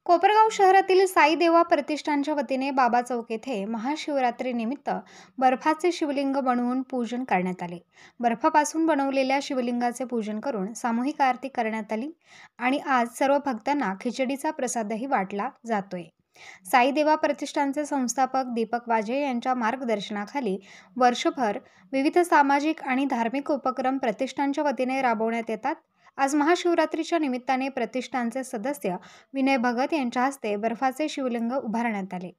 कोपरगाव शहरातील साई देवा प्रतिष्ठानच्या वतीने बाबा चौक येथे महाशिवरात्रीनिमित्त बर्फाचे शिवलिंग बनवून पूजन करण्यात आले। बर्फापासून बनवलेल्या शिवलिंगाचे पूजन करून सामूहिक आरती करण्यात आली आणि आज सर्व भक्तांना खिचडीचा प्रसादही वाटला जातोय। साई देवा प्रतिष्ठानचे संस्थापक दीपक वाजे यांच्या मार्गदर्शनाखाली वर्षभर विविध सामाजिक आणि धार्मिक उपक्रम प्रतिष्ठानच्या वतीने राबवण्यात येतात। आज महाशिवरात्रीच्या निमित्ताने प्रतिष्ठानचे सदस्य विनय भगत यांच्या हस्ते बर्फाचे शिवलिंग उभारण्यात आले।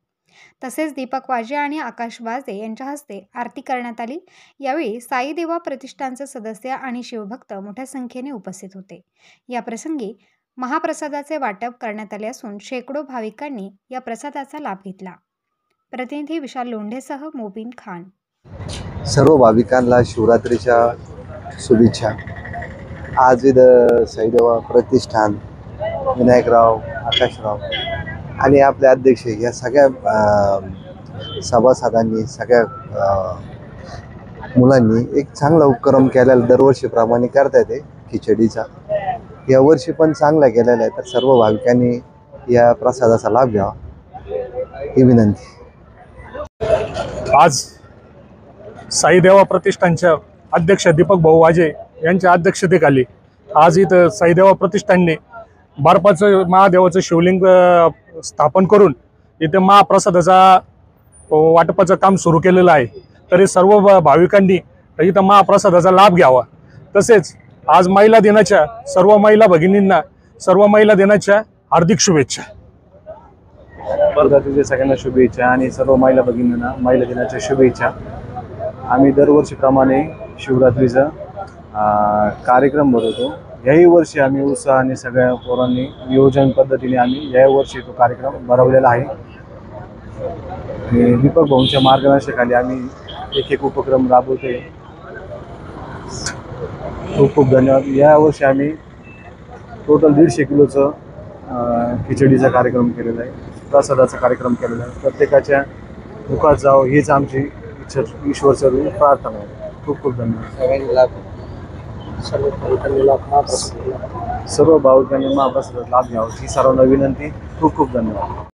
तसेच दीपक वाजे आणि आकाश वाजे यांच्या हस्ते आरती करण्यात आली। यावेळी साई देवा प्रतिष्ठानचे सदस्य आणि शिवभक्त मोठ्या संख्येने उपस्थित होते। या प्रसंगी महाप्रसादाचे वाटप करण्यात आले असून शेकडो भाविकांनी या प्रसादाचा लाभ घेतला। प्रतिनिधी विशाल लोंढेसह मोबिन खान। सर्व भाविकांना शिवरात्रीच्या शुभेच्छा। आज साई देवा प्रतिष्ठान, विनायकराव, आकाशराव आणि आपले अध्यक्ष या सगळ्या सभासदांनी, सगळ्या मुलांनी एक चांगला उपक्रम केलेला दरवर्षीप्रमाणे करता येते खिचडीचा। या वर्षी पण चांगला केलेला आहे, तर सर्व भाविकांनी या प्रसादाचा लाभ घ्यावा ही विनंती। आज साई देवा प्रतिष्ठानच्या अध्यक्ष दीपक भाऊ वाजे यांच्या अध्यक्षतेखाली आज इथं साई देवा प्रतिष्ठानने बर्फाचं महादेवाचं शिवलिंग स्थापन करून इथे महाप्रसादाचा वाटपाचं काम सुरू केलेलं आहे। तरी सर्व भाविकांनी इथं महाप्रसादाचा लाभ घ्यावा। तसेच आज महिला दिनाच्या सर्व महिला भगिनींना सर्व महिला दिनाच्या हार्दिक शुभेच्छा। वर्धातील सगळ्यांना शुभेच्छा आणि सर्व महिला भगिनींना महिला दिनाच्या शुभेच्छा। आम्ही दरवर्षीप्रमाणे शिवरात्रीचा कार्यक्रम भरवतो। याही वर्षी आम्ही उत्साहाने सगळ्या पोरांनी नियोजन पद्धतीने आम्ही याही वर्षी तो कार्यक्रम भरवलेला आहे। दीपक भाऊंच्या मार्गदर्शनाखाली आम्ही एक उपक्रम राबवतोय। खूप खूप धन्यवाद। या वर्षी आम्ही टोटल 150 किलोचं खिचडीचा कार्यक्रम केलेला आहे, प्रसादाचा कार्यक्रम केलेला आहे। प्रत्येकाच्या दुःखात जावं हीच आमची इच्छा, ईश्वरचरणी प्रार्थना आहे। खूप खूप धन्यवाद। सर्व भाविकांनी महाप्रसादाचा लाभ घ्यावा ही सर्वांना विनंती। खूप खूप धन्यवाद।